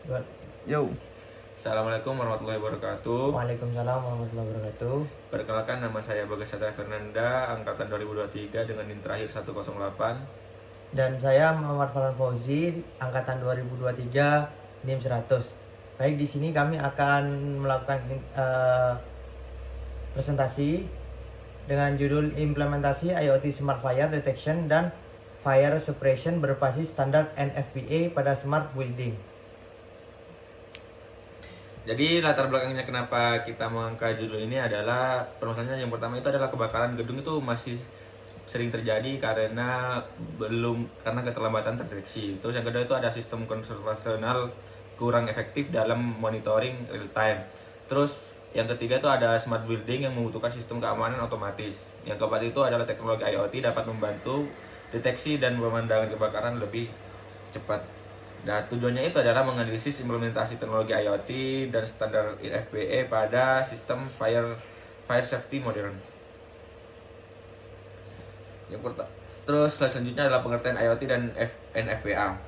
Yo. Assalamualaikum warahmatullahi wabarakatuh. Waalaikumsalam warahmatullahi wabarakatuh. Perkenalkan, nama saya Bagas Satria Fernanda, angkatan 2023 dengan NIM terakhir 108. Dan saya Muhammad Farhan Fauzi, angkatan 2023, NIM 100. Baik, di sini kami akan melakukan presentasi dengan judul implementasi IoT Smart Fire Detection dan Fire Suppression berbasis standar NFPA pada Smart Building. Jadi latar belakangnya kenapa kita mengangkat judul ini adalah permasalahannya yang pertama itu adalah kebakaran gedung itu masih sering terjadi karena keterlambatan terdeteksi. Terus yang kedua itu ada sistem konservasional kurang efektif dalam monitoring real time. Terus yang ketiga itu ada smart building yang membutuhkan sistem keamanan otomatis. Yang keempat itu adalah teknologi IoT dapat membantu deteksi dan pemandangan kebakaran lebih cepat. Nah, tujuannya itu adalah menganalisis implementasi teknologi IoT dan standar NFPA pada sistem fire safety modern. Terus selanjutnya adalah pengertian IoT dan NFPA.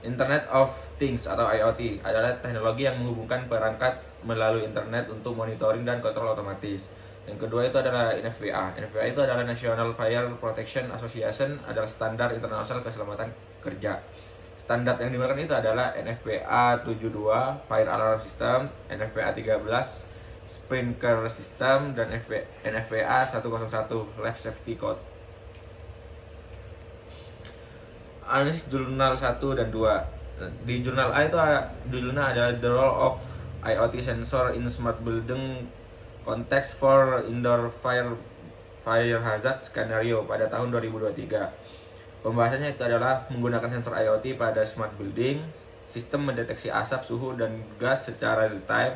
Internet of Things atau IoT adalah teknologi yang menghubungkan perangkat melalui internet untuk monitoring dan kontrol otomatis. Yang kedua itu adalah NFPA. NFPA itu adalah National Fire Protection Association, adalah standar internasional keselamatan kerja. Standar yang digunakan itu adalah NFPA 72 Fire Alarm System, NFPA 13 Sprinkler System, dan NFPA 101 Life Safety Code. Analisis jurnal 1 dan 2. Di jurnal A itu judulnya adalah The Role of IoT Sensor in Smart Building Context for Indoor Fire Hazard Scenario pada tahun 2023. Pembahasannya itu adalah menggunakan sensor IoT pada smart building, sistem mendeteksi asap, suhu, dan gas secara real time,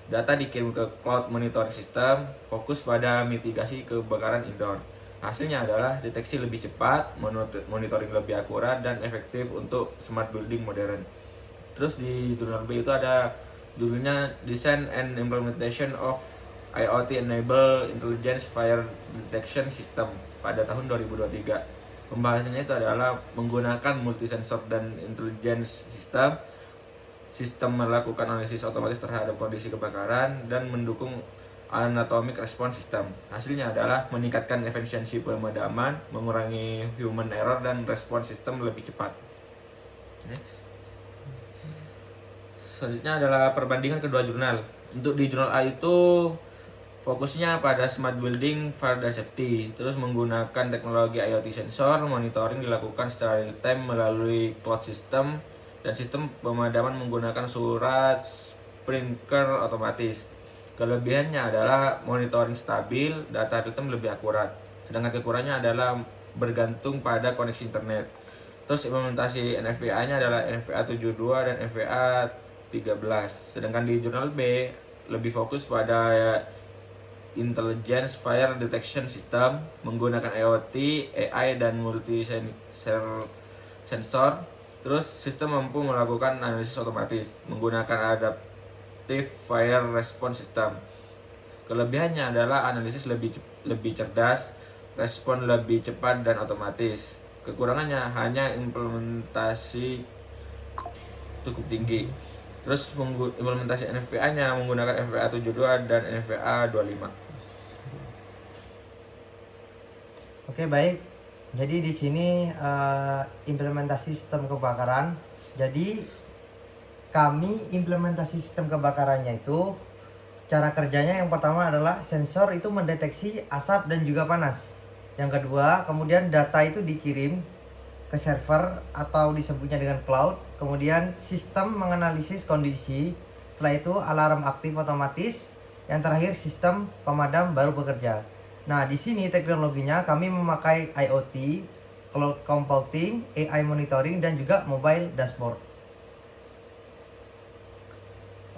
data dikirim ke cloud monitoring system, fokus pada mitigasi kebakaran indoor. Hasilnya adalah deteksi lebih cepat, monitoring lebih akurat, dan efektif untuk smart building modern. Terus di jurnal B itu ada judulnya Design and Implementation of IoT Enable Intelligence Fire Detection System pada tahun 2023. Pembahasannya itu adalah menggunakan multisensor dan intelligence sistem melakukan analisis otomatis terhadap kondisi kebakaran dan mendukung anatomic response system. Hasilnya adalah meningkatkan efisiensi pemadaman, mengurangi human error, dan respons sistem lebih cepat. Next. Selanjutnya adalah perbandingan kedua jurnal. Untuk di jurnal A itu fokusnya pada smart building, fire dan safety. Terus menggunakan teknologi IoT sensor, monitoring dilakukan secara real time melalui cloud system, dan sistem pemadaman menggunakan surat sprinkler otomatis. Kelebihannya adalah monitoring stabil, data real time lebih akurat. Sedangkan kekurangannya adalah bergantung pada koneksi internet. Terus implementasi NFPA-nya adalah NFPA 72 dan NFPA 13. Sedangkan di jurnal B lebih fokus pada Intelligence Fire Detection System menggunakan IoT, AI, dan multi sensor. Terus sistem mampu melakukan analisis otomatis menggunakan Adaptive Fire Response System. Kelebihannya adalah analisis lebih cerdas, respon lebih cepat dan otomatis. Kekurangannya hanya implementasi cukup tinggi. Terus implementasi NFPA-nya menggunakan NFPA 72 dan NFPA 25. Oke, baik. Jadi di sini implementasi sistem kebakaran. Jadi kami implementasi sistem kebakarannya itu cara kerjanya yang pertama adalah sensor itu mendeteksi asap dan juga panas. Yang kedua, kemudian data itu dikirim ke server atau disebutnya dengan cloud. Kemudian sistem menganalisis kondisi. Setelah itu alarm aktif otomatis. Yang terakhir sistem pemadam baru bekerja. Nah, di sini teknologinya kami memakai IoT, cloud computing, AI monitoring, dan juga mobile dashboard.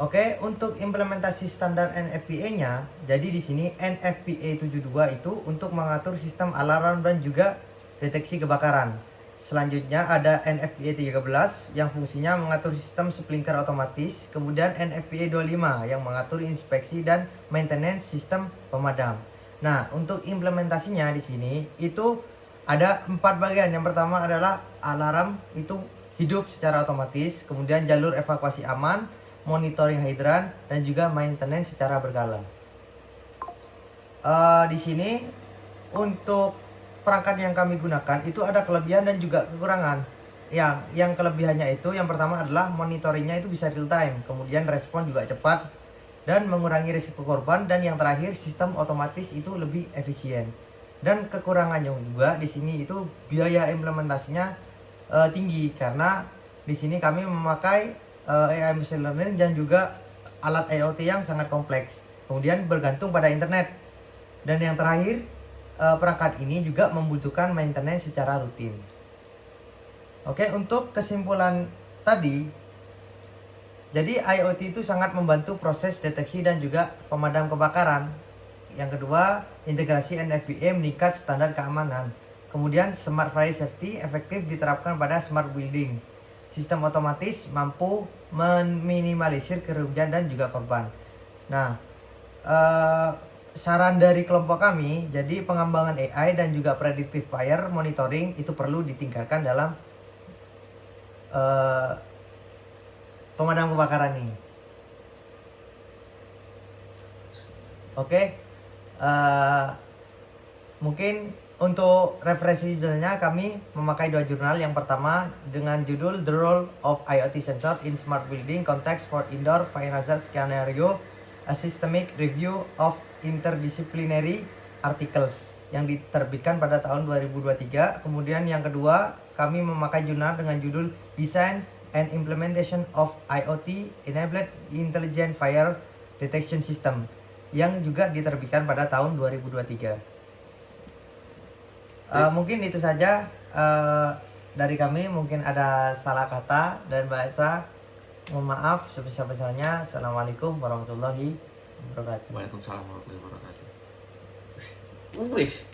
Oke, untuk implementasi standar NFPA-nya, jadi di sini NFPA 72 itu untuk mengatur sistem alarm dan juga deteksi kebakaran. Selanjutnya ada NFPA 13 yang fungsinya mengatur sistem sprinkler otomatis. Kemudian NFPA 25 yang mengatur inspeksi dan maintenance sistem pemadam. Nah, untuk implementasinya di sini itu ada 4 bagian. Yang pertama adalah alarm, itu hidup secara otomatis, kemudian jalur evakuasi aman, monitoring hidran, dan juga maintenance secara berkala. Di sini untuk perangkat yang kami gunakan itu ada kelebihan dan juga kekurangan. Yang kelebihannya itu yang pertama adalah monitoringnya itu bisa real time, kemudian respon juga cepat dan mengurangi risiko korban, dan yang terakhir sistem otomatis itu lebih efisien. Dan kekurangannya juga di sini itu biaya implementasinya tinggi, karena di sini kami memakai AI machine learning dan juga alat IoT yang sangat kompleks, kemudian bergantung pada internet. Dan yang terakhir, perangkat ini juga membutuhkan maintenance secara rutin. Oke, untuk kesimpulan tadi, jadi IoT itu sangat membantu proses deteksi dan juga pemadam kebakaran. Yang kedua, integrasi NFPA meningkat standar keamanan. Kemudian Smart Fire Safety efektif diterapkan pada smart building. Sistem otomatis mampu meminimalisir kerugian dan juga korban. Nah, saran dari kelompok kami, jadi pengembangan AI dan juga predictive fire monitoring itu perlu ditingkatkan dalam pemadam kebakaran ini. Oke, mungkin untuk referensi judulnya kami memakai 2 jurnal. Yang pertama dengan judul The Role of IoT Sensor in Smart Building Context for Indoor Fire Hazard Scenario, a Systemic Review of Interdisciplinary Articles, yang diterbitkan pada tahun 2023. Kemudian yang kedua, kami memakai jurnal dengan judul Design and Implementation of IoT Enabled Intelligent Fire Detection System, yang juga diterbitkan pada tahun 2023. Mungkin itu saja dari kami. Mungkin ada salah kata dan bahasa, mohon maaf sebesar-besarnya. Assalamualaikum warahmatullahi wabarakatuh. Waalaikumsalam warahmatullahi wabarakatuh. Wis.